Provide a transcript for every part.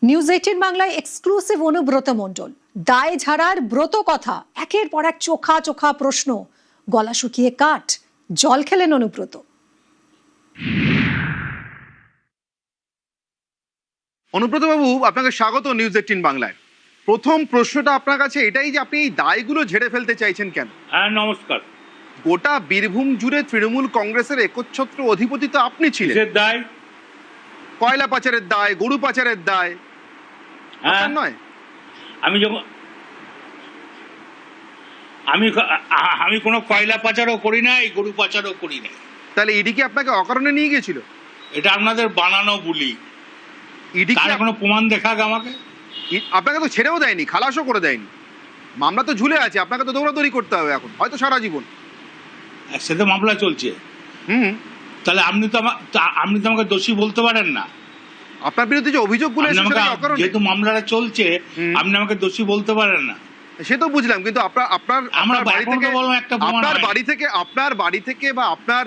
News 18 বাংলায় exclusive Anubrata Mondal দায় ঝাড়ার ব্রত কথা একের পর এক চোখা চোখা প্রশ্ন গলা শুকিয়ে কাঠ জল খেলেন অনুব্রত। অনুব্রত বাবু, আপনাকে স্বাগত নিউজ 18 বাংলায়। প্রথম প্রশ্নটা আপনার কাছে এটাই যে আপনি এই দায়গুলো ঝেড়ে ফেলতে চাইছেন কেন? হ্যাঁ, নমস্কার। গোটা বীরভূম জুড়ে তৃণমূল কংগ্রেসের একচ্ছত্র অধিপতি তো আপনি ছিলেন। কিসের দায়? কয়লা পাচারের দায়, গরু পাচারের দায়, হ্যাঁ নয়? আমি যখন আমি কোনো কয়লা পাচারও করি নাই, গরু পাচারও করি নাই। তাহলে ইডি কি আপনাকে অকারণে নিয়ে গিয়েছিল? এটা আপনাদের বানানো বুলি। ইডি তার কোনো প্রমাণ দেখাক আমাকে। আপনাকে তো ছেড়েও দেয়নি, খালাসও করে দেয়নি, মামলা তো ঝুলে আছে, আপনাকে তো দৌড়াদৌড়ি করতে হবে এখন, হয়তো সারা জীবন। সে তো মামলা চলছে। তাহলে আপনি তো আমাকে দোষী বলতে পারেন না। আপনার বিরুদ্ধে যে অভিযোগগুলো যেহেতু মামলাটা চলছে, আপনি আমাকে দোষী বলতে পারেন না। সে তো বুঝলাম, কিন্তু আপনার বাড়ি থেকে বা আপনার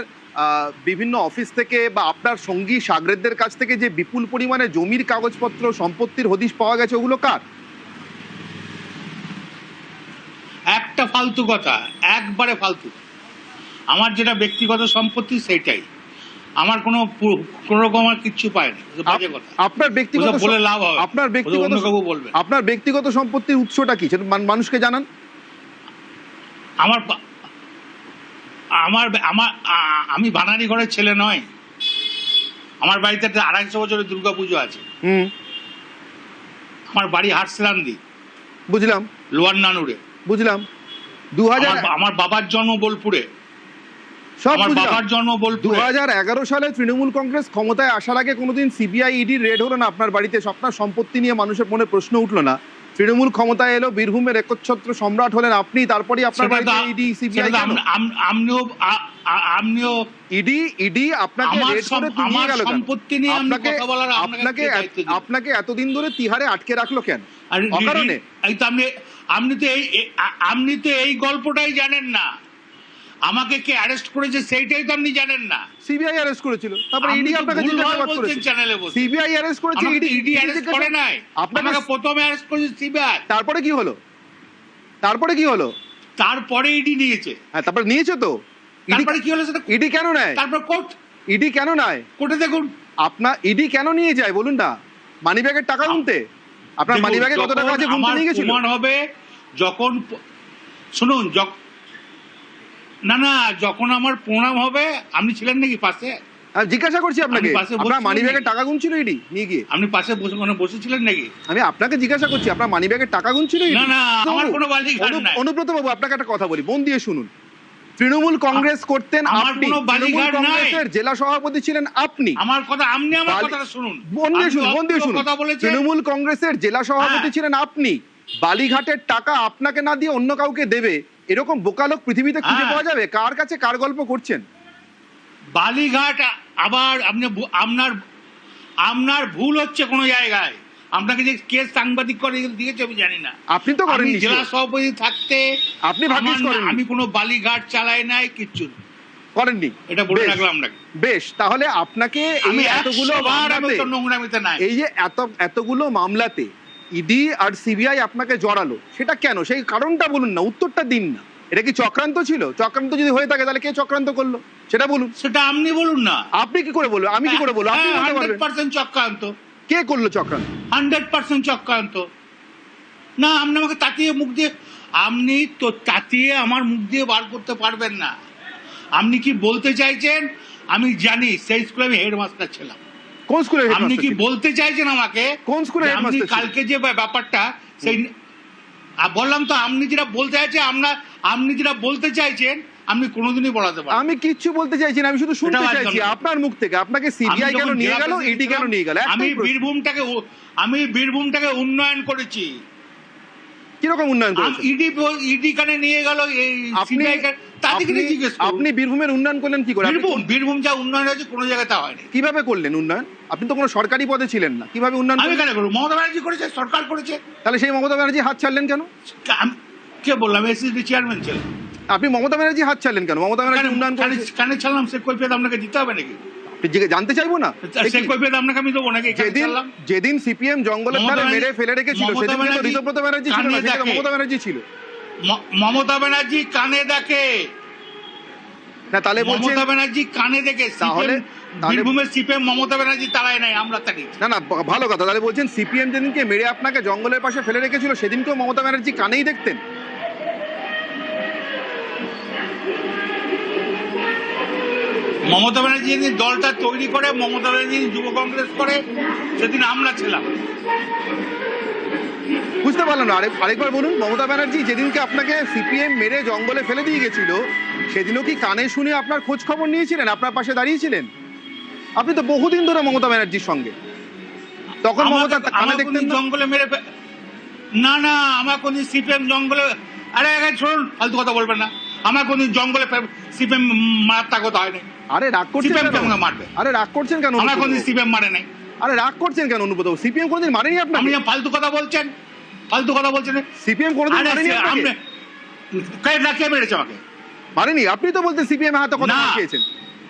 বিভিন্ন অফিস থেকে বা আপনার সঙ্গী সাগরেদদের কাছ থেকে যে বিপুল পরিমাণে জমির কাগজপত্র সম্পত্তির হদিশ পাওয়া গেছে, ওগুলো কার? একটা ফালতু কথা, একবারে ফালতু। আমার যেটা ব্যক্তিগত সম্পত্তি সেটাই আমার, কোনো রকম আর কিচ্ছু পায় না। বাজে কথা। আপনার ব্যক্তিগত বলে লাভ হবে? আপনার ব্যক্তিগত সম্পত্তির উৎসটা কি, সেটা মানুষকে জানান। আমি ভানারি ঘরের ছেলে নয়। আমার বাড়িতে 250 বছরের দুর্গাপুজো আছে। আমার বাড়ি হাটসেলান্দি। বুঝলাম। লোয়ার নানুরে। বুঝলাম। আমার বাবার জন্ম বোলপুরে। আমার বাবার জন্ম বোলপুরে। 2011 সালে তৃণমূল কংগ্রেস ক্ষমতায় আসার আগে কোনোদিন সিবিআই ইডি রেড হলো না আপনার বাড়িতে? আপনার সম্পত্তি নিয়ে মানুষের মনে প্রশ্ন উঠলো না? তৃণমূল ক্ষমতায় এলো, বীরভূমের একচ্ছত্র সম্রাট হলেন আপনি, তারপরে আপনার বাড়িতে ইডি সিবিআই ইডি আপনাকে রেড করে নিয়ে গেল। সম্পত্তি নিয়ে আপনাকে এতদিন ধরে তিহারে আটকে রাখলো কেন? অকারণে? আপনি তো এই গল্পটাই জানেন না। আমাকে কে অ্যারেস্ট করেছে সেইটাই তো আপনি জানেন না। সিবিআই অ্যারেস্ট করেছিল, তারপরে ইডি আপনাকে জিজ্ঞাসাবাদ করেছে। চ্যানেলে বসে সিবিআই অ্যারেস্ট করেছে, ইডি অ্যারেস্ট করে নাই। আপনাকে প্রথমে অ্যারেস্ট করেছে সিবিআই। তারপরে কি হলো? তারপরে ইডি নিয়েছে। হ্যাঁ, তারপরে নিয়েছে তো। তারপরে কি হলো সেটা? ইডি কেন নেয়? তারপর কোর্ট। ইডি কেন নেয়? কোর্টে দেখুন। আপনার ইডি কেন নিয়ে যায় বলুন না? মানিব্যাগের টাকা গুনতে? আপনার মানিব্যাগে কত টাকা আছে গুনতে নিয়ে গেছিল? প্রমাণ হবে যখন, শুনুন, না যখন আমার প্রণাম হবে। আপনি ছিলেন নাকি পাশে? আমি জিজ্ঞাসা করছি আপনাকে, আপনার মানিব্যাগের টাকা গুনছিল ইডি নিয়ে গিয়ে? আপনি পাশে বসেছিলেন নাকি? আমি আপনাকে জিজ্ঞাসা করছি, আপনার মানিব্যাগের টাকা গুনছিল ইডি? না, আমার কোনো বালিঘাট নাই। অনুব্রত বাবু, আপনাকে একটা কথা বলি, মন দিয়ে শুনুন। তৃণমূল কংগ্রেস করতেন আপনি, তৃণমূল কংগ্রেসের জেলা সভাপতি ছিলেন আপনি। আমার কথাটা শুনুন। মন দিয়ে শুনুন। তৃণমূল কংগ্রেসের জেলা সভাপতি ছিলেন আপনি। বালিঘাটের টাকা আপনাকে না দিয়ে অন্য কাউকে দেবে, এরকম বোকা লোক পৃথিবীতে খুঁজে পাওয়া যাবে? কার কাছে কার গল্প করছেন? বালিঘাট আবার আপনার ভুল হচ্ছে কোনো জায়গায়। আপনাকে যে কেস সাংবাদিক করে দিয়েছে আমি জানি না। আপনি তো করেননি। জেলা সভাপতি থাকতে আপনি ভাগ্যিস করেননি। আমি কোনো বালিঘাট চালাই নাই, কিচ্ছু করেননি। এটা বলে রাখলাম আপনাকে। বেশ, তাহলে আপনাকে এই যে এতগুলো মামলাতে ইডি আর সিবিআই আপনাকে জড়ালো, সেটা কেন? সেই কারণটা বলুন না, উত্তরটা দিন না। এটা কি চক্রান্ত ছিল? চক্রান্ত যদি হয়ে থাকে তাহলে কে চক্রান্ত করলো সেটা বলুন। সেটা আপনি বলুন না। আপনি কি করে বলবেন? আমি কি করে বলবো? আপনি বলতে পারবেন। 100% চক্রান্ত। কে করলো চক্রান্ত? 100% চক্রান্ত। না, আপনি আমাকে তাতিয়ে আমার মুখ দিয়ে বার করতে পারবেন না। আপনি কি বলতে চাইছেন আমি জানি। সেই স্কুলে আমি হেডমাস্টার ছিলাম। কোন স্কুলে? আপনি কি বলতে চাইছেন আমাকে? কোন স্কুলে হেডমাস্টার? কালকে যে ব্যাপারটা সেই বললাম তো, আপনি যেটা বলতে চাইছেন আপনি কোনোদিনই বলাতে পারেন। আমি কিচ্ছু বলতে চাইছি না, আমি শুধু শুনতে চাইছি আপনার মুখ থেকে। আপনাকে সিবিআই কেন নিয়ে গেল, ইডি কেন নিয়ে গেল? আমি বীরভূমটাকে উন্নয়ন করেছি। কিরকম উন্নয়ন করেছেন? ইডি কানে নিয়ে গেল এই সিবিআই। আপনি বীরভূমের উন্নয়ন করলেন কি করে? বীরভূম যা উন্নয়ন হয়েছে কোনো জায়গায় তা হয়নি। কিভাবে করলেন উন্নয়ন? আপনি তো কোনো সরকারি পদে ছিলেন না, কিভাবে উন্নয়ন? আমি কেন করবো? মমতা ব্যানার্জি করেছে, সরকার করেছে। তাহলে সেই মমতা ব্যানার্জি হাত ছাড়লেন কেন? কে বললাম? এসএসডি চেয়ারম্যান ছিলেন। আপনি মমতা ব্যানার্জি হাত ছাড়লেন কেন? মমতা ব্যানার্জি উন্নয়ন কেন ছাড়লাম? সে কৈফিয়ত আপনাকে দিতে হবে নাকি? জানতে চাইবো না? সে কৈফিয়ত আপনাকে আমি দেবো নাকি? যেদিন সিপিএম জঙ্গলের ধারে মেরে ফেলে রেখেছিল সেদিন কিন্তু ঋতব্রত ব্যানার্জি ছিল না, সেটা মমতা ব্যানার্জি ছিল। মমতা ব্যানার্জি কানে দেখে না, তাহলে বলছেন মমতা ব্যানার্জি কানে দেখে। তাহলে বীরভূমের সিপিএম মমতা ব্যানার্জি তারাই নাই, আমরা তারি। না, ভালো কথা। তাহলে বলছেন সিপিএম যেদিনকে মেরে আপনাকে জঙ্গলের পাশে ফেলে রেখেছিল সেদিনকেও মমতা ব্যানার্জি কানেই দেখতেন? মমতা ব্যানার্জি যেদিন দলটা তৈরি করে, মমতা ব্যানার্জি যুব কংগ্রেস করে, সেদিন আমরা ছিলাম। বুঝতে পারলাম না, আরেকবার বলুন। মমতা ব্যানার্জি যেদিনকে আপনাকে সিপিএম মেরে জঙ্গলে ফেলে দিয়ে গেছিল সেদিনও কি কানে শুনে আপনার খোঁজ খবর নিয়েছিলেন, আপনার পাশে দাঁড়িয়েছিলেন? আপনি তো বহুদিন ধরে মমতা ব্যানার্জির সঙ্গে, তখন মমতা কানে দেখতেন না? জঙ্গলে মেরে না না, আমার কোন সিপিএম জঙ্গলে, আরে শুনুন, ফালতু কথা বলবেন না। আমার কোন জঙ্গলে সিপিএম মারার কথা হয় নাই। আরে রাগ করছেন কেন? মারবে? আরে রাগ করছেন কেন? আমার কোন সিপিএম মারে নাই। আরে রাগ করছেন কেন অনুব্রত? সিপিএম কোনদিন মারেনি আপনাকে? আপনি ফালতু কথা বলছেন, ফালতু কথা বলছেন। সিপিএম কোনদিন মারেনি আপনাকে? কে মেরেছে আমাকে? মারেনি। আপনি তো বলতেন সিপিএম হাতে কথা খেয়েছেন।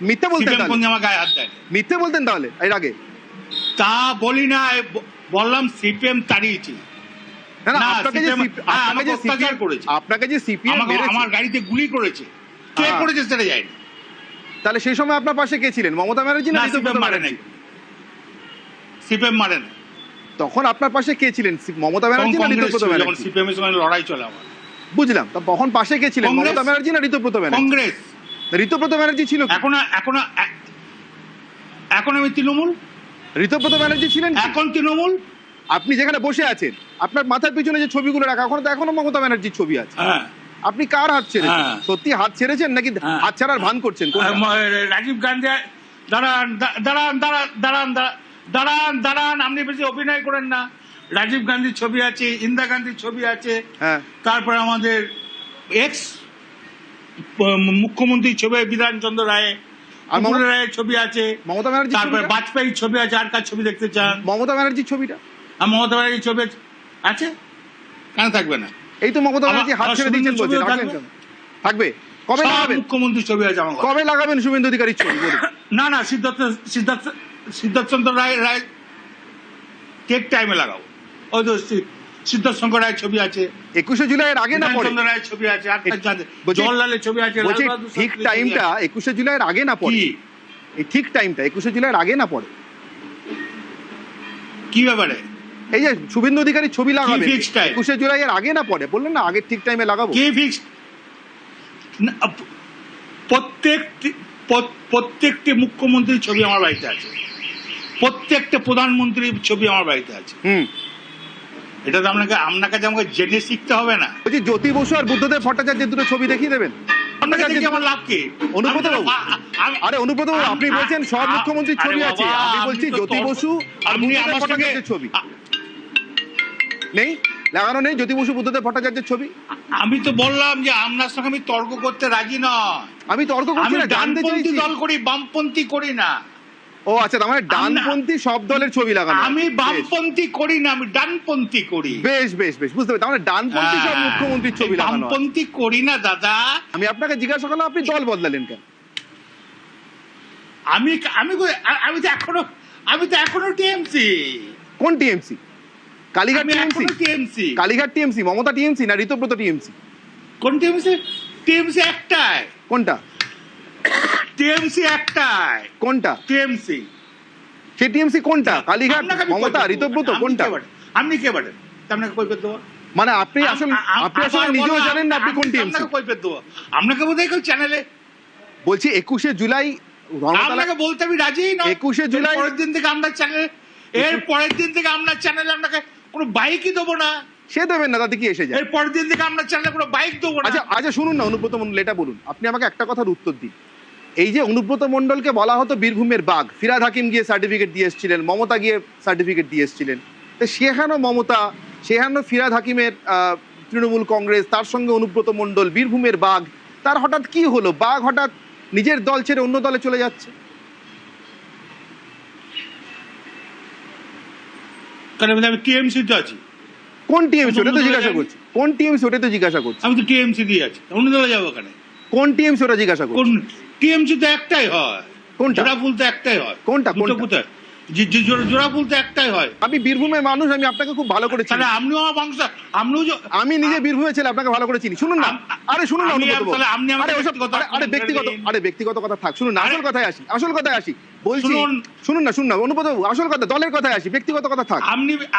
মিথ্যে বলতেন তাহলে? কোন আমার গায়ে হাত দেয়? মিথ্যে বলতেন তাহলে এর আগে? তা বলি না, বললাম সিপিএম তাড়িয়েছি। না না, আপনাকে যে সিপিএম আমার গাড়িতে গুলি করেছে, কে করেছে সেটা জানি। তাহলে সেই সময় আপনার পাশে কে ছিলেন? মমতা ব্যানার্জি না ঋতব্রত ব্যানার্জি? সিপিএম মারে না। তখন আপনার পাশে কে ছিলেন? মমতা ব্যানার্জি না ঋতব্রত ব্যানার্জি? সিপিএম এর সঙ্গে লড়াই চলে আমার। বুঝলাম। তখন পাশে কে ছিলেন? মমতা ব্যানার্জি না ঋতব্রত ব্যানার্জি? কংগ্রেস। ঋতব্রত ব্যানার্জি ছিল? এখন আমি তৃণমূল। ঋতব্রত ব্যানার্জি ছিলেন? এখন তৃণমূল। আপনি যেখানে বসে আছেন আপনার মাথার পিছনে যে ছবিগুলো রাখা, এখনো মমতা ব্যানার্জির ছবি আছে। আপনি কার হাত ছেড়েছেন? সত্যি হাত ছেড়েছেন নাকি হাত ছাড়ার ভান করছেন? রাজীব গান্ধী। দাঁড়ান দাঁড়ান দাঁড়ান দাঁড়ান দাঁড়ান, আপনি বেশি অভিনয় করেন না। রাজীব গান্ধীর ছবি আছে, ইন্দিরা গান্ধীর ছবি আছে, তারপরে আমাদের এক্স মুখ্যমন্ত্রীর ছবি বিধানচন্দ্র রায়, রায়ের ছবি আছে, মমতা ব্যানার্জি, তারপরে বাজপেয়ীর ছবি আছে। আর কার ছবি দেখতে চান? মমতা ব্যানার্জির ছবিটা। মমতা ব্যানার্জির ছবি আছে, কেন থাকবে না? এই তো মমতা ব্যানার্জি হাত ছেড়ে দিয়েছেন বলছেন, থাকবে। কবে লাগাবেন? মুখ্যমন্ত্রীর ছবি আছে আমার। কবে লাগাবেন শুভেন্দু অধিকারীর ছবি? না না, সিদ্ধার্থচন্দ্র রায় ঠিক টাইমে লাগাবো। ওই তো সিদ্ধার্থ শঙ্কর রায়ের ছবি আছে, 21শে জুলাইয়ের আগে না পরে? রায়ের ছবি আছে, জওহরলালের ছবি আছে। ঠিক টাইমটা 21শে জুলাইয়ের আগে না পরে? এই ঠিক টাইমটা 21শে জুলাইয়ের আগে না পরে? কি ব্যাপারে? এই যে শুভেন্দু অধিকারীর ছবি লাগাবেন 21শে জুলাইয়ের আগে না পরে? বললেন না আগে ঠিক টাইমে লাগাবো। কি ফিক্স? প্রত্যেকটি মুখ্যমন্ত্রীর ছবি আমার বাড়িতে আছে, প্রত্যেকটা প্রধানমন্ত্রীর ছবি আমার বাড়িতে আছে। এটা তো আপনার কাছে আমাকে জেনে শিখতে হবে না। বলছি জ্যোতি বসু আর বুদ্ধদেব ভট্টাচার্যের দুটো ছবি দেখিয়ে দেবেন। আপনার কাছে আমার লাভ কি? অনুব্রত বাবু, আরে অনুব্রত বাবু, আপনি বলছেন সব মুখ্যমন্ত্রীর ছবি আছে, আমি বলছি জ্যোতি বসু আর বুদ্ধদেব ভট্টাচার্যের ছবি নেই, লাগানো নেই জ্যোতি বসু বুদ্ধদেব ভট্টাচার্যের ছবি। আমি তো বললাম যে আপনার সঙ্গে আমি তর্ক করতে রাজি নয়। আমি তর্ক করছি না, জানতে চাইছি। দল করি, বামপন্থী করি না। ও আচ্ছা, তার মানে ডানপন্থী সব দলের ছবি লাগানো। আমি বামপন্থী করি না, আমি ডানপন্থী করি। বেশ বেশ বেশ, বুঝতে পারছি। তার মানে ডানপন্থী সব মুখ্যমন্ত্রীর ছবি লাগানো। বামপন্থী করি না দাদা। আমি আপনাকে জিজ্ঞাসা করলাম আপনি দল বদলালেন কেন? আমি তো এখনো টিএমসি। কোন TMC? Kalighat TMC? Kalighat TMC, Mamata TMC না ঋতব্রত টিএমসি? কোন টিএমসি? টিএমসি একটাই। কোনটা? টিএমসি একটাই। কোনটা টিএমসি? সেই টিএমসি কোনটা? কালীঘাট, মমতা, ঋতব্রত, কোনটা? আপনি কে বলেন? আপনাকে কৈফিয়ত দেবো। মানে আপনি আসলে নিজেও জানেন না আপনি কোন টিএমসি? আপনাকে কৈফিয়ত দেবো। আপনাকে বোধহয় কেউ চ্যানেলে বলছি 21শে জুলাই আপনাকে বলতে আমি রাজি নই। 21শে জুলাই পরের দিন থেকে আমরা চ্যানেলে, এর পরের দিন থেকে আমরা চ্যানেলে আপনাকে কোনো বাইকই দেবো না। সে দেবেন না, তাতে কি এসে যায়? এর পরের দিন থেকে আমরা চ্যানেলে কোনো বাইক দেবো না। আচ্ছা শুনুন না অনুব্রত মণ্ডল, এটা বলুন, আপনি আমাকে একটা কথার উত্তর দিন। এই যে অনুব্রত মণ্ডলকে বলা হতো বীরভূমের বাঘ, ফিরহাদ হাকিম গিয়ে সার্টিফিকেট দিয়ে এসেছিলেন, মমতা গিয়ে সার্টিফিকেট দিয়ে এসেছিলেন, তো সেখানেও মমতা, সেখানেও ফিরহাদ হাকিমের তৃণমূল কংগ্রেস, তার সঙ্গে অনুব্রত মণ্ডল, বীরভূমের বাঘ, তার হঠাৎ কি হলো? বাঘ হঠাৎ নিজের দল ছেড়ে অন্য দলে চলে যাচ্ছে। আমি টিএমসি তে আছি। কোন টিএমসি ওটা তো জিজ্ঞাসা করছি? কোন টিএমসি ওটা তো জিজ্ঞাসা করছি? আমি তো টিএমসি দিয়ে আছি, অন্য দলে যাবো কেন? কোন টিএমসি ওটা জিজ্ঞাসা করছি? কোন টিএমসি? তো একটাই হয়। কোনটা? জোড়া ফুল তো একটাই হয়। কোনটা? দুটো কোথায়? জোড়া ফুল তো একটাই হয়। আমি বীরভূমের মানুষ, আমি আপনাকে খুব ভালো করে চিনি। তাহলে আপনিও আমার বংশ, আমি নিজে বীরভূমের ছেলে, আপনাকে ভালো করে চিনি। শুনুন না, আরে শুনুন না, আরে ব্যক্তিগত কথা থাক, শুনুন না, আসল কথায় আসি বলছি। শুনুন না অনুব্রত বাবু, আসল কথা, দলের কথায় আসি, ব্যক্তিগত কথা থাক।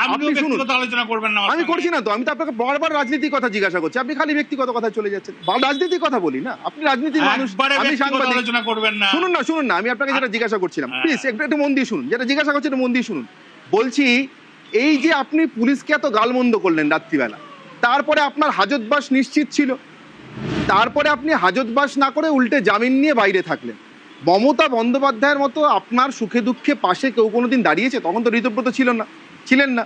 আপনি ব্যক্তিগত আলোচনা করবেন না। আমি করছি না তো, আমি তো আপনাকে বারবার রাজনীতির কথা জিজ্ঞাসা করছি, আপনি খালি ব্যক্তিগত কথা চলে যাচ্ছেন। রাজনীতির কথা বলি না, আপনি রাজনীতির মানুষ, আমি সাংবাদিক। আলোচনা করবেন না। শুনুন না, আমি আপনাকে যেটা জিজ্ঞাসা করছিলাম, প্লিজ একটু মন দিয়ে শুনুন, যেটা জিজ্ঞাসা করছি একটু মন দিয়ে শুনুন। বলছি, এই যে আপনি পুলিশকে এত গালমন্দ করলেন রাত্রিবেলা, তারপরে আপনার হাজতবাস নিশ্চিত ছিল, তারপরে আপনি হাজতবাস না করে উল্টে জামিন নিয়ে বাইরে থাকলেন। মমতা বন্দ্যোপাধ্যায়ের মতো আপনার সুখে দুঃখে পাশে কেউ কোনোদিন দাঁড়িয়েছে? তখন তো ঋতব্রত ছিলেন না।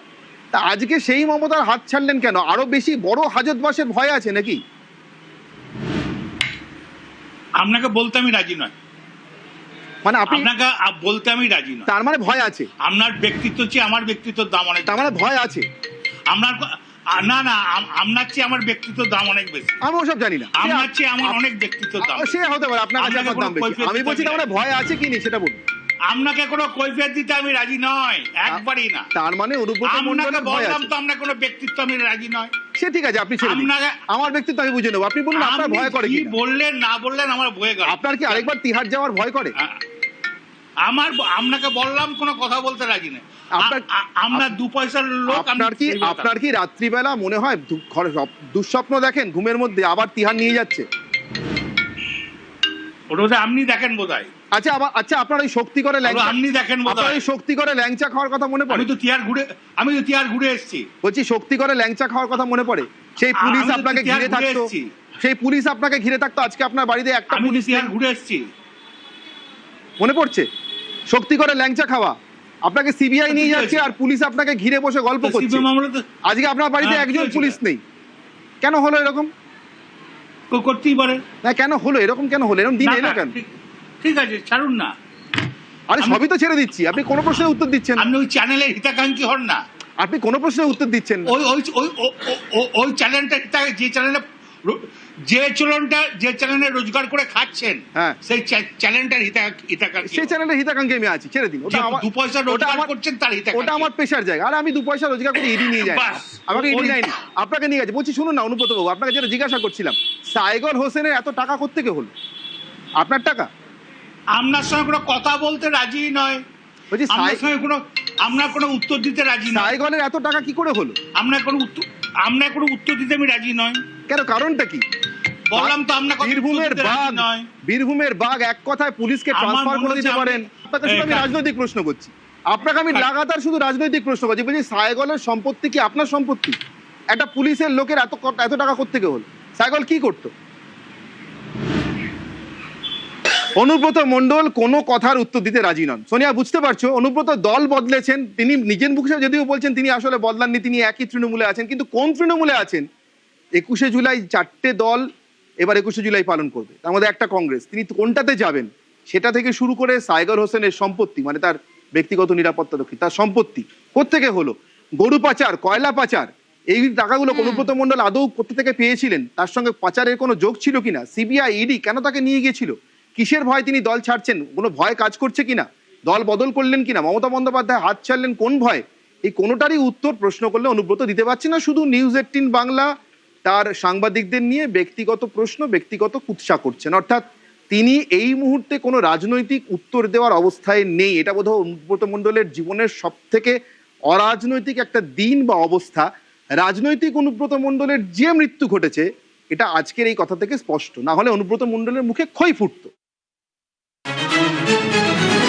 তা আজকে সেই মমতার হাত ছাড়লেন কেন? আরো বেশি বড় হাজতবাসের ভয় আছে নাকি? আপনাকে বলতে আমি রাজি নয়। মানে আপনাকে বলতে আমি রাজি নয়, তার মানে ভয় আছে? আপনার ব্যক্তিত্ব চেয়ে আমার ব্যক্তিত্বের দাম অনেক। তার মানে ভয় আছে? আপনার না আপনার চেয়ে আমার ব্যক্তিত্বের দাম অনেক বেশি। আমি ওসব জানি না, আপনার চেয়ে আমার অনেক ব্যক্তিত্বের দাম। সে হতে পারে, আপনার কাছে আমার দাম বেশি। আমি বলছি তার মানে ভয় আছে কি নেই সেটা বলুন। আপনাকে কোনো কৈফিয়ত দিতে আমি রাজি নয়, একবারই না। তার মানে অনুব্রত মণ্ডলের ভয় আছে? তো আমরা কোনো ব্যক্তিত্ব আমি রাজি নয়। সে ঠিক আছে, আপনি ছেড়ে দিন, আমার ব্যক্তিত্ব আমি বুঝে নেব। আপনি বলুন আপনার ভয় করে কি? বললেন না বললেন আমার ভয় করে। আপনার কি আরেকবার তিহার যাওয়ার ভয় করে? আপনাকে বললাম কোনো কথা বলতে রাজি নেই। আমরা 2 পয়সার লোক। আপনার কি রাত্রিবেলা মনে হয় দুঃস্বপ্ন দেখেন ঘুমের মধ্যে আবার তিহার নিয়ে যাচ্ছে? ওটা আপনি দেখেন বোধহয়। আচ্ছা আপনার ওই শক্তি করে আপনি দেখেন বোধহয়। ওই শক্তি করে ল্যাংচা খাওয়ার কথা মনে পড়ে? আমি তো তিহার ঘুরে এসেছি। বলছি শক্তি করে ল্যাংচা খাওয়ার কথা মনে পড়ে? সেই পুলিশ আপনাকে ঘিরে থাকতো, আজকে আপনার বাড়িতে একটা পুলিশ তিহার ঘুরে এসেছি। মনে পড়ছে? শক্তি করে ল্যাংচা খাওয়া, আপনাকে সিবিআই নিয়ে যাচ্ছে আর পুলিশ আপনাকে ঘিরে বসে গল্প করছে। আজকে আপনার বাড়িতে একজন পুলিশ নেই, কেন হলো এরকম? করতেই পারে না, কেন হলো এরকম? কেন হলো এরকম? দিন এলো কেন? ঠিক আছে, ছাড়ুন না। আরে সবই তো ছেড়ে দিচ্ছি, আপনি কোনো প্রশ্নের উত্তর দিচ্ছেন না। আপনি ওই চ্যানেলের হিতাকাঙ্ক্ষী হন না, আপনি কোনো প্রশ্নের উত্তর দিচ্ছেন না। ওই চ্যানেলটা, যে চ্যানেলে রোজগার করে খাচ্ছেন, সেই চ্যানেলটার হিতাকাঙ্ক্ষী। সেই চ্যানেলের হিতাকাঙ্ক্ষী আমি আছি, ছেড়ে দিন। ওটা আমার 2 পয়সা রোজগার করছেন তার হিতাকাঙ্ক্ষী। ওটা আমার পেশার জায়গা। আর আমি 2 পয়সা রোজগার করে ইডি নিয়ে যাই, আমাকে ইডি নেয়নি, আপনাকে নিয়ে গেছে। বলছি শুনুন না অনুব্রত বাবু, আপনাকে যেটা জিজ্ঞাসা করছিলাম, সাইগল হোসেনের এত টাকা কোত্থেকে হলো? আপনার টাকা? আপনার সঙ্গে কোনো কথা বলতে রাজি নয়। বলছি আমরা কোনো উত্তর দিতে রাজি নয়। সাইগলের এত টাকা কি করে হলো? আমরা কোনো উত্তর দিতে আমি রাজি নয়। কেন? কারণটা কি? বললাম তো আমরা বীরভূমের বাঘ এক কথায় পুলিশকে ট্রান্সফার করে দিতে পারেন। আপনাকে শুধু আমি রাজনৈতিক প্রশ্ন করছি, আপনাকে আমি লাগাতার শুধু রাজনৈতিক প্রশ্ন করছি। বলছি সাইগলের সম্পত্তি কি আপনার সম্পত্তি? একটা পুলিশের লোকের এত টাকা কোত্থেকে হলো? সাইগল কি করতো? অনুব্রত মণ্ডল কোনো কথার উত্তর দিতে রাজি নন। সোনিয়া, বুঝতে পারছো অনুব্রত দল বদলেছেন, তিনি নিজের মুখে যদিও বলছেন তিনি আসলে বদলাননি, তিনি একই তৃণমূলে আছেন, কিন্তু কোন তৃণমূলে আছেন? 21শে জুলাই 4টে দল এবার 21শে জুলাই পালন করবে, তার মধ্যে একটা কংগ্রেস। তিনি কোনটাতে যাবেন সেটা থেকে শুরু করে সাইগল হোসেনের সম্পত্তি, মানে তার ব্যক্তিগত নিরাপত্তা রক্ষী, তার সম্পত্তি কোত্থেকে হলো? গরু পাচার, কয়লা পাচার, এই টাকাগুলো অনুব্রত মণ্ডল আদৌ কোথা থেকে পেয়েছিলেন? তার সঙ্গে পাচারের কোনো যোগ ছিল কিনা? সিবিআই ইডি কেন তাকে নিয়ে গিয়েছিল? কিসের ভয় তিনি দল ছাড়ছেন? কোনো ভয় কাজ করছে কিনা? দল বদল করলেন কিনা? মমতা বন্দ্যোপাধ্যায় হাত ছাড়লেন কোন ভয়? এই কোনোটারই উত্তর প্রশ্ন করলে অনুব্রত দিতে পারছে না। শুধু নিউজ 18 বাংলা তার সাংবাদিকদের নিয়ে ব্যক্তিগত প্রশ্ন, ব্যক্তিগত কুৎসা করছেন। অর্থাৎ তিনি এই মুহূর্তে কোনো রাজনৈতিক উত্তর দেওয়ার অবস্থায় নেই। এটা বোধহয় অনুব্রত মণ্ডলের জীবনের সব থেকে অরাজনৈতিক একটা দিন বা অবস্থা। রাজনৈতিক অনুব্রত মণ্ডলের যে মৃত্যু ঘটেছে, এটা আজকের এই কথা থেকে স্পষ্ট। না হলে অনুব্রত মণ্ডলের মুখে খই ফুটতো।